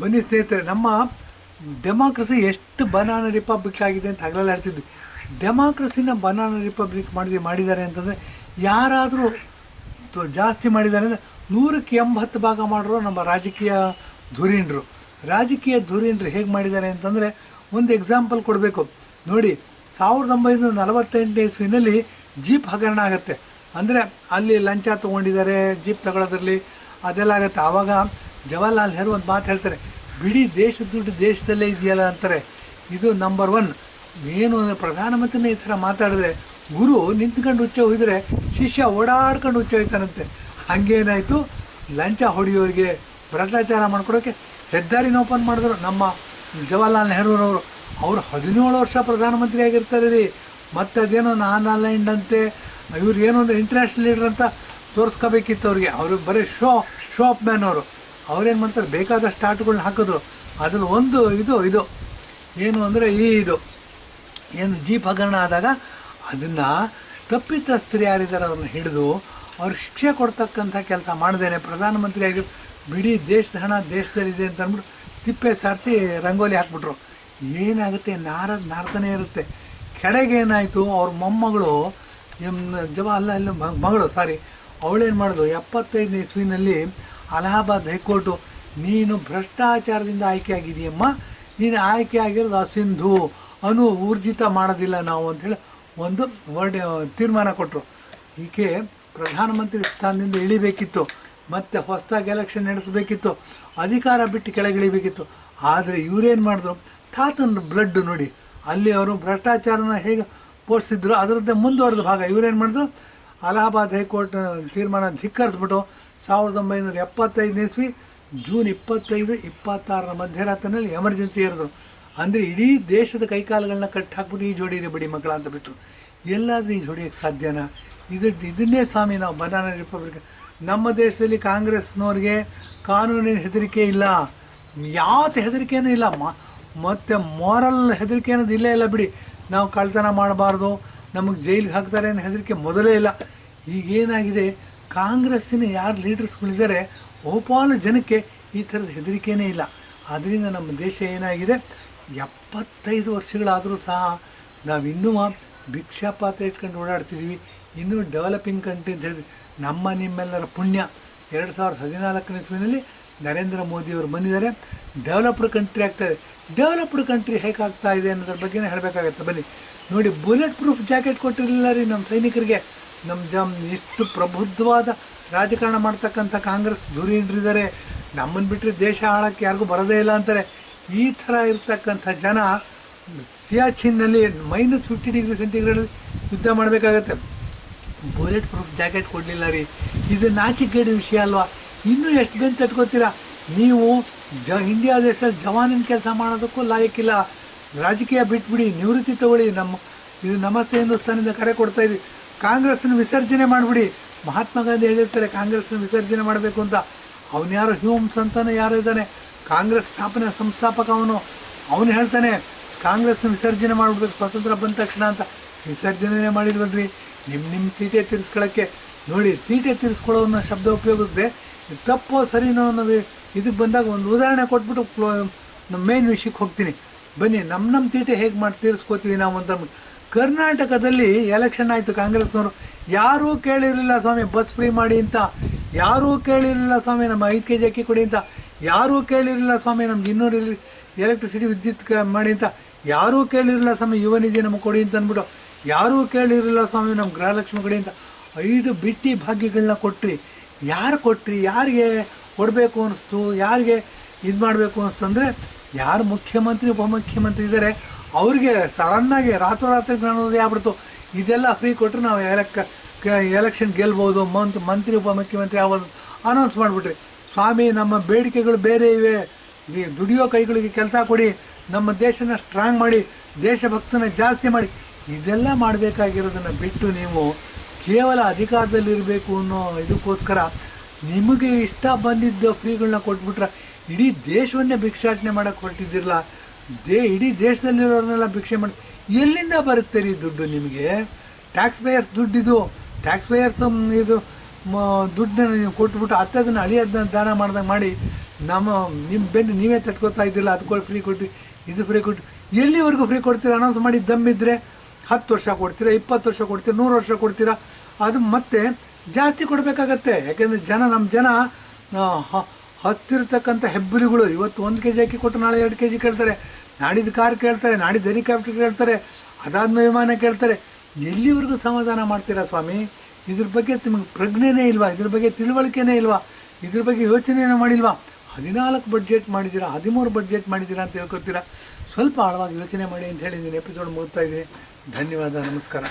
ಬನ್ನಿ ಸ್ನೇಹಿತರೆ, ನಮ್ಮ ಡೆಮಾಕ್ರಸಿ ಎಷ್ಟು ಬನಾನಾ ರಿಪಬ್ಲಿಕ್ ಆಗಿದೆ ಅಂತ ಹಗಲೆಲ್ಲ ಹೇಳ್ತಿದ್ವಿ. ಡೆಮಾಕ್ರಸಿನ ಬನಾನಾ ರಿಪಬ್ಲಿಕ್ ಮಾಡಿದ್ದಾರೆ ಅಂತಂದರೆ ಯಾರಾದರೂ ಜಾಸ್ತಿ ಮಾಡಿದ್ದಾರೆ ಅಂದರೆ 100ಕ್ಕೆ 80 ಭಾಗ ಮಾಡಿರೋ ನಮ್ಮ ರಾಜಕೀಯ ಧುರೀಣರು. ರಾಜಕೀಯ ಧುರೀಣರು ಹೇಗೆ ಮಾಡಿದ್ದಾರೆ ಅಂತಂದರೆ ಒಂದು ಎಕ್ಸಾಂಪಲ್ ಕೊಡಬೇಕು ನೋಡಿ. 1948 ಇಸ್ವಿನಲ್ಲಿ ಜೀಪ್ ಹಗರಣ ಆಗುತ್ತೆ. ಅಂದರೆ ಅಲ್ಲಿ ಲಂಚ ತೊಗೊಂಡಿದ್ದಾರೆ ಜೀಪ್ ತಗೊಳ್ಳೋದ್ರಲ್ಲಿ, ಅದೆಲ್ಲ ಆಗುತ್ತೆ. ಆವಾಗ ಜವಾಹರ್ಲಾಲ್ ನೆಹರು ಒಂದು ಮಾತು ಹೇಳ್ತಾರೆ, ಬಿಡಿ ದೇಶದ ದುಡ್ಡು ದೇಶದಲ್ಲೇ ಇದೆಯಲ್ಲ ಅಂತಾರೆ. ಇದು ನಂಬರ್ 1. ಏನು ಅಂದರೆ ಪ್ರಧಾನಮಂತ್ರಿನೇ ಈ ಥರ ಮಾತಾಡಿದ್ರೆ ಗುರು ನಿಂತ್ಕೊಂಡು ಹುಚ್ಚ ಹೋಗಿದ್ರೆ ಶಿಷ್ಯ ಓಡಾಡ್ಕೊಂಡು ಹುಚ್ಚ ಹೋಯ್ತಾನಂತೆ. ಹಾಗೇನಾಯಿತು, ಲಂಚ ಹೊಡೆಯೋರಿಗೆ ಭ್ರಷ್ಟಾಚಾರ ಮಾಡ್ಕೊಡೋಕ್ಕೆ ಹೆದ್ದಾರಿನ ಓಪನ್ ಮಾಡಿದ್ರು ನಮ್ಮ ಜವಾಹರ್ಲಾಲ್ ನೆಹರೂರವರು. ಅವರು 17 ವರ್ಷ ಪ್ರಧಾನಮಂತ್ರಿ ಆಗಿರ್ತಾರೆ ರೀ. ಮತ್ತು ಅದೇನೋ ನಾನ್ ಅಂತೆ, ಇವ್ರು ಏನು ಅಂದರೆ ಇಂಟರ್ನ್ಯಾಷನಲ್ ಲೀಡರ್ ಅಂತ ತೋರಿಸ್ಕೋಬೇಕಿತ್ತು ಅವ್ರಿಗೆ. ಅವರು ಬರೀ ಶೋ ಆಫ್ ಮ್ಯಾನ್ ಅವರು. ಅವ್ರೇನು ಮಾಡ್ತಾರೆ, ಬೇಕಾದಷ್ಟು ಆಟಗಳನ್ನ ಹಾಕಿದ್ರು. ಅದ್ರಲ್ಲಿ ಒಂದು ಇದು ಏನು ಅಂದರೆ ಇದು ಏನು ಜೀಪ್ ಹಗರಣ ಆದಾಗ ಅದನ್ನು ತಪ್ಪಿತಸ್ಥರು ಯಾರಿದ್ದಾರೆ ಅವ್ರನ್ನ ಹಿಡಿದು ಅವ್ರಿಗೆ ಶಿಕ್ಷೆ ಕೊಡ್ತಕ್ಕಂಥ ಕೆಲಸ ಮಾಡ್ದೇನೆ ಪ್ರಧಾನಮಂತ್ರಿ ಆಗಿ ಬಿಡಿ ದೇಶದ ಹಣ ದೇಶದಲ್ಲಿದೆ ಅಂತ ಅಂದ್ಬಿಟ್ಟು ತಿಪ್ಪೆ ಸಾರಿಸಿ ರಂಗೋಲಿ ಹಾಕ್ಬಿಟ್ರು. ಏನಾಗುತ್ತೆ, ನಾರ್ತಾನೇ ಇರುತ್ತೆ. ಕೆಳಗೆ ಏನಾಯಿತು, ಅವ್ರ ಮೊಮ್ಮಗಳು ಜವಾಹರ್ಲಾಲ್ ಮಗಳು ಅವಳೇನು ಮಾಡಿದ್ರು, 75ನೇ ಇಸ್ವಿನಲ್ಲಿ ಅಲಹಾಬಾದ್ ಹೈಕೋರ್ಟು ನೀನು ಭ್ರಷ್ಟಾಚಾರದಿಂದ ಆಯ್ಕೆ ಆಗಿದೆಯಮ್ಮ, ನೀನು ಆಯ್ಕೆ ಆಗಿರೋದು ಅಸಿಂಧು ಊರ್ಜಿತ ಮಾಡೋದಿಲ್ಲ ನಾವು ಅಂಥೇಳಿ ಒಂದು ತೀರ್ಮಾನ ಕೊಟ್ಟರು. ಈಕೆ ಪ್ರಧಾನಮಂತ್ರಿ ಸ್ಥಾನದಿಂದ ಇಳಿಬೇಕಿತ್ತು, ಮತ್ತು ಹೊಸದಾಗಿ ಎಲೆಕ್ಷನ್ ನಡೆಸಬೇಕಿತ್ತು, ಅಧಿಕಾರ ಬಿಟ್ಟು ಕೆಳಗಿಳಿಬೇಕಿತ್ತು. ಆದರೆ ಇವರೇನು ಮಾಡಿದ್ರು, ತಾತನ ಬ್ಲಡ್ ನೋಡಿ, ಅಲ್ಲಿ ಅವರು ಭ್ರಷ್ಟಾಚಾರನ ಹೇಗೆ ಪೋಷಿಸಿದ್ರು ಅದರದ್ದೇ ಮುಂದುವರೆದ ಭಾಗ. ಇವರೇನು ಮಾಡಿದ್ರು, ಅಲಹಾಬಾದ್ ಹೈಕೋರ್ಟ್ ತೀರ್ಮಾನ ಧಿಕ್ಕರಿಸ್ಬಿಟ್ಟು 1975ನೇ ಇಸ್ವಿ ಜೂನ್ 25, 26 ಮಧ್ಯರಾತ್ರಿನಲ್ಲಿ ಎಮರ್ಜೆನ್ಸಿ ಇರಿದ್ರು. ಅಂದರೆ ಇಡೀ ದೇಶದ ಕೈಕಾಲುಗಳನ್ನ ಕಟ್ಟಿ ಹಾಕ್ಬಿಟ್ಟು ಈ ಜೋಡಿರಿ ಬಡಿ ಮಕ್ಕಳ ಅಂತ ಬಿಟ್ಟು ಎಲ್ಲಾದರೂ ಈ ಜೋಡಿಯೋಕ್ಕೆ ಸಾಧ್ಯನಾ? ಇದನ್ನೇ ಸ್ವಾಮಿ ನಾವು ಬನಾನಾ ರಿಪಬ್ಲಿಕ್. ನಮ್ಮ ದೇಶದಲ್ಲಿ ಕಾಂಗ್ರೆಸ್ನವ್ರಿಗೆ ಕಾನೂನಿನ ಹೆದರಿಕೆ ಇಲ್ಲ, ಯಾವತ್ತು ಹೆದರಿಕೆನೂ ಇಲ್ಲ, ಮತ್ತು ಮಾರಲ್ ಹೆದರಿಕೆ ಅನ್ನೋದು ಇಲ್ಲೇ ಇಲ್ಲ ಬಿಡಿ. ನಾವು ಕಳ್ತನ ಮಾಡಬಾರ್ದು, ನಮಗೆ ಜೈಲಿಗೆ ಹಾಕ್ತಾರೆ ಅನ್ನೋ ಹೆದರಿಕೆ ಮೊದಲೇ ಇಲ್ಲ. ಈಗೇನಾಗಿದೆ, ಕಾಂಗ್ರೆಸ್ಸಿನ ಯಾರು ಲೀಡರ್ಸ್ಗಳಿದ್ದಾರೆ ಬಹುಪಾಲು ಜನಕ್ಕೆ ಈ ಥರದ ಹೆದರಿಕೆಯೇ ಇಲ್ಲ. ಅದರಿಂದ ನಮ್ಮ ದೇಶ ಏನಾಗಿದೆ, 75 ವರ್ಷಗಳಾದರೂ ಸಹ ನಾವಿನ್ನೂ ಭಿಕ್ಷಾಪಾತ್ರ ಇಟ್ಕೊಂಡು ಓಡಾಡ್ತಿದ್ದೀವಿ. ಇನ್ನೂ ಡೆವಲಪಿಂಗ್ ಕಂಟ್ರಿ ಅಂತ ಹೇಳಿದ್ವಿ. ನಮ್ಮ ನಿಮ್ಮೆಲ್ಲರ ಪುಣ್ಯ 2014ನೇ ಇಸ್ವಿನಲ್ಲಿ ನರೇಂದ್ರ ಮೋದಿಯವರು ಬಂದಿದ್ದಾರೆ, ಡೆವಲಪ್ಡ್ ಕಂಟ್ರಿ ಆಗ್ತಾಯಿದೆ. ಡೆವಲಪ್ಡ್ ಕಂಟ್ರಿ ಹೇಗಾಗ್ತಾ ಇದೆ ಅನ್ನೋದ್ರ ಬಗ್ಗೆನೇ ಹೇಳಬೇಕಾಗತ್ತೆ. ಬನ್ನಿ ನೋಡಿ, ಬುಲೆಟ್ ಪ್ರೂಫ್ ಜಾಕೆಟ್ ಕೊಟ್ಟಿರಲಿಲ್ಲ ರೀ ನಮ್ಮ ಸೈನಿಕರಿಗೆ. ಎಷ್ಟು ಪ್ರಬುದ್ಧವಾದ ರಾಜಕಾರಣ ಮಾಡ್ತಕ್ಕಂಥ ಕಾಂಗ್ರೆಸ್ ಧುರೀಣರಿದ್ದಾರೆ. ನಮ್ಮನ್ನು ಬಿಟ್ಟರೆ ದೇಶ ಆಳಕ್ಕೆ ಯಾರಿಗೂ ಬರೋದೇ ಇಲ್ಲ ಅಂತಾರೆ. ಈ ಥರ ಇರ್ತಕ್ಕಂಥ ಜನ ಸಿಯಾಚಿನ್ನಲ್ಲಿ -50 ಡಿಗ್ರಿ ಸೆಂಟಿಗ್ರೇಡಲ್ಲಿ ಯುದ್ಧ ಮಾಡಬೇಕಾಗತ್ತೆ. ಬುಲೆಟ್ ಪ್ರೂಫ್ ಜಾಕೆಟ್ ಕೊಡಲಿಲ್ಲ ರೀ. ಇದು ನಾಚಿಕೆಗೇಡು ವಿಷಯ ಅಲ್ವಾ? ಇನ್ನೂ ಎಷ್ಟು ಬೆನ್ನು ತಟ್ಕೋತೀರಾ ನೀವು? ಇಂಡಿಯಾ ದೇಶದಲ್ಲಿ ಜವಾನಿನ ಕೆಲಸ ಮಾಡೋದಕ್ಕೂ ಲಾಯಕ್ಕಿಲ್ಲ. ರಾಜಕೀಯ ಬಿಟ್ಬಿಡಿ, ನಿವೃತ್ತಿ ತಗೊಳ್ಳಿ. ಇದು ನಮಸ್ತೆ ಹಿಂದೂಸ್ತಾನಿಂದ ಕರೆ ಕೊಡ್ತಾಯಿದ್ವಿ. ಕಾಂಗ್ರೆಸ್ನ ವಿಸರ್ಜನೆ ಮಾಡಿಬಿಡಿ. ಮಹಾತ್ಮ ಗಾಂಧಿ ಹೇಳಿರ್ತಾರೆ ಕಾಂಗ್ರೆಸ್ನ ವಿಸರ್ಜನೆ ಮಾಡಬೇಕು ಅಂತ. ಅವನು ಯಾರೋ ಹ್ಯೂಮ್ಸ್ ಅಂತಾನೆ ಯಾರೋ ಇದ್ದಾನೆ, ಕಾಂಗ್ರೆಸ್ ಸಂಸ್ಥಾಪಕ ಅವನು ಹೇಳ್ತಾನೆ ಕಾಂಗ್ರೆಸ್ನ ವಿಸರ್ಜನೆ ಮಾಡಿಬಿಡ್ಬೇಕು ಸ್ವಾತಂತ್ರ್ಯ ಬಂದ ತಕ್ಷಣ ಅಂತ. ವಿಸರ್ಜನೆ ಮಾಡಿಲ್ವಲ್ರಿ, ನಿಮ್ಮ ತೀಟೆ ತೀರಿಸ್ಕೊಳ್ಳೋಕ್ಕೆ. ನೋಡಿ, ತೀಟೆ ತೀರಿಸ್ಕೊಳ್ಳೋನ್ನ ಶಬ್ದ ಉಪಯೋಗಿಸಿದೆ ತಪ್ಪೋ ಸರಿನೋ ನಾವು ಇದಕ್ಕೆ ಬಂದಾಗ ಒಂದು ಉದಾಹರಣೆ ಕೊಟ್ಬಿಟ್ಟು ನಮ್ಮ ಮೇನ್ ವಿಷಯಕ್ಕೆ ಹೋಗ್ತೀನಿ. ಬನ್ನಿ, ನಮ್ಮ ತೀಟೆ ಹೇಗೆ ತೀರಿಸ್ಕೋತೀವಿ ನಾವು ಅಂತ. ಕರ್ನಾಟಕದಲ್ಲಿ ಎಲೆಕ್ಷನ್ ಆಯಿತು, ಕಾಂಗ್ರೆಸ್ನವರು ಯಾರೂ ಕೇಳಿರಲಿಲ್ಲ ಸ್ವಾಮಿ ಬಸ್ ಫ್ರೀ ಮಾಡಿ ಅಂತ, ಯಾರೂ ಕೇಳಿರಲಿಲ್ಲ ಸ್ವಾಮಿ ನಮ್ಮ 5 kg ಅಕ್ಕಿ ಕೊಡಿ ಅಂತ, ಯಾರೂ ಕೇಳಿರಲಿಲ್ಲ ಸ್ವಾಮಿ ನಮ್ಗೆ 200 ಎಲೆಕ್ಟ್ರಿಸಿಟಿ ವಿದ್ಯುತ್ ಮಾಡಿ ಅಂತ, ಯಾರೂ ಕೇಳಿರಲಿಲ್ಲ ಸ್ವಾಮಿ ಯುವ ನಿಧಿ ನಮಗೆ ಕೊಡಿ ಅಂತ ಅಂದ್ಬಿಟ್ಟು, ಯಾರೂ ಕೇಳಿರಲಿಲ್ಲ ಸ್ವಾಮಿ ನಮ್ಮ ಗೃಹಲಕ್ಷ್ಮಿ ಕೊಡಿ ಅಂತ. 5 ಬಿಟ್ಟಿ ಭಾಗ್ಯಗಳನ್ನ ಕೊಟ್ರಿ. ಯಾರು ಕೊಟ್ರಿ? ಯಾರಿಗೆ ಕೊಡಬೇಕು ಅನ್ನಿಸ್ತು? ಯಾರಿಗೆ ಇದು ಮಾಡಬೇಕು ಅನ್ನಿಸ್ತಂದರೆ ಯಾರು ಮುಖ್ಯಮಂತ್ರಿ ಉಪಮುಖ್ಯಮಂತ್ರಿ ಇದ್ದಾರೆ ಅವ್ರಿಗೆ ಸಡನ್ನಾಗಿ ರಾತ್ರೋರಾತ್ರಿ ಜ್ಞಾನೋದಯ ಆಗ್ಬಿಡ್ತು. ಇದೆಲ್ಲ ಫ್ರೀ ಕೊಟ್ಟರೆ ನಾವು ಎಲೆಕ್ಷನ್ ಗೆಲ್ಬೋದು, ಮಂತ್ರಿ ಉಪಮುಖ್ಯಮಂತ್ರಿ ಆಗೋದು ಅನೌನ್ಸ್ ಮಾಡಿಬಿಟ್ರಿ. ಸ್ವಾಮಿ ನಮ್ಮ ಬೇಡಿಕೆಗಳು ಬೇರೆ ಇವೆ, ದುಡಿಯೋ ಕೈಗಳಿಗೆ ಕೆಲಸ ಕೊಡಿ, ನಮ್ಮ ದೇಶನ ಸ್ಟ್ರಾಂಗ್ ಮಾಡಿ, ದೇಶಭಕ್ತನ ಜಾಸ್ತಿ ಮಾಡಿ. ಇದೆಲ್ಲ ಮಾಡಬೇಕಾಗಿರೋದನ್ನು ಬಿಟ್ಟು ನೀವು ಕೇವಲ ಅಧಿಕಾರದಲ್ಲಿರಬೇಕು ಅನ್ನೋ ಇದಕ್ಕೋಸ್ಕರ ನಿಮಗೆ ಇಷ್ಟ ಬಂದಿದ್ದ ಫ್ರೀಗಳನ್ನ ಕೊಟ್ಬಿಟ್ರೆ ಇಡೀ ದೇಶವನ್ನೇ ಭಿಕ್ಷಾಟನೆ ಮಾಡೋಕ್ಕೆ ಹೊರಟಿದ್ದಿರಲ್ಲ. ಇಡೀ ದೇಶದಲ್ಲಿರೋರನ್ನೆಲ್ಲ ಭಿಕ್ಷೆ ಮಾಡಿ ಎಲ್ಲಿಂದ ಬರುತ್ತೆ ರೀ ದುಡ್ಡು ನಿಮಗೆ? ಟ್ಯಾಕ್ಸ್ ಪೇಯರ್ಸ್ ದುಡ್ಡಿದು, ಟ್ಯಾಕ್ಸ್ ಪೇಯರ್ಸ್ ಇದು ದುಡ್ಡನ್ನ ನೀವು ಕೊಟ್ಬಿಟ್ಟು ಅದನ್ನು ಅಳಿಯೋದನ್ನ ದಾನ ಮಾಡ್ದಂಗೆ ಮಾಡಿ ನಿಮ್ಮ ಬೆನ್ನು ನೀವೇ ತಟ್ಕೋತಾ ಇದ್ದಿಲ್ಲ, ಅದು ಫ್ರೀ ಕೊಟ್ಟು ಇದು ಫ್ರೀ ಕೊಟ್ಟು ಎಲ್ಲಿವರೆಗೂ ಫ್ರೀ ಕೊಡ್ತೀರಾ? ಅನೌನ್ಸ್ ಮಾಡಿ ದಮ್ಮಿದ್ರೆ 10 ವರ್ಷ ಕೊಡ್ತೀರಾ, 20 ವರ್ಷ ಕೊಡ್ತೀರಾ, 100 ವರ್ಷ ಕೊಡ್ತೀರಾ, ಅದು ಮತ್ತೆ ಜಾಸ್ತಿ ಕೊಡಬೇಕಾಗತ್ತೆ. ಯಾಕೆಂದರೆ ನಮ್ಮ ಜನ ಹತ್ತಿರತಕ್ಕಂಥ ಹೆಬ್ಬುಲಿಗಳು. ಇವತ್ತು 1 kg ಅಕ್ಕಿ ಕೊಟ್ಟು ನಾಳೆ 2 kg ಕೇಳ್ತಾರೆ, ನಾಡಿದ್ದು ಕಾರ್ ಕೇಳ್ತಾರೆ, ನಾಡಿದ್ದು ಹೆಲಿಕಾಪ್ಟರ್ ಕೇಳ್ತಾರೆ, ಅದಾದ್ಮೇಲೆ ವಿಮಾನ ಕೇಳ್ತಾರೆ. ಎಲ್ಲಿವರೆಗೂ ಸಮಾಧಾನ ಮಾಡ್ತೀರಾ ಸ್ವಾಮಿ? ಇದ್ರ ಬಗ್ಗೆ ನಿಮಗೆ ಪ್ರಜ್ಞೆನೇ ಇಲ್ವಾ? ಇದ್ರ ಬಗ್ಗೆ ತಿಳುವಳಿಕೆನೇ ಇಲ್ವಾ? ಇದ್ರ ಬಗ್ಗೆ ಯೋಚನೆನೇ ಮಾಡಿಲ್ವಾ? 14 ಬಡ್ಜೆಟ್ ಮಾಡಿದ್ದೀರಾ, 13 ಬಡ್ಜೆಟ್ ಮಾಡಿದ್ದೀರಾ ಅಂತ ಹೇಳ್ಕೊತೀರಾ. ಸ್ವಲ್ಪ ಆಳವಾಗಿ ಯೋಚನೆ ಮಾಡಿ ಅಂತ ಹೇಳಿದ್ದೀನಿ. ಎಪಿಸೋಡ್ ಮುಗ್ತಾ ಇದ್ದೀನಿ. ಧನ್ಯವಾದ, ನಮಸ್ಕಾರ.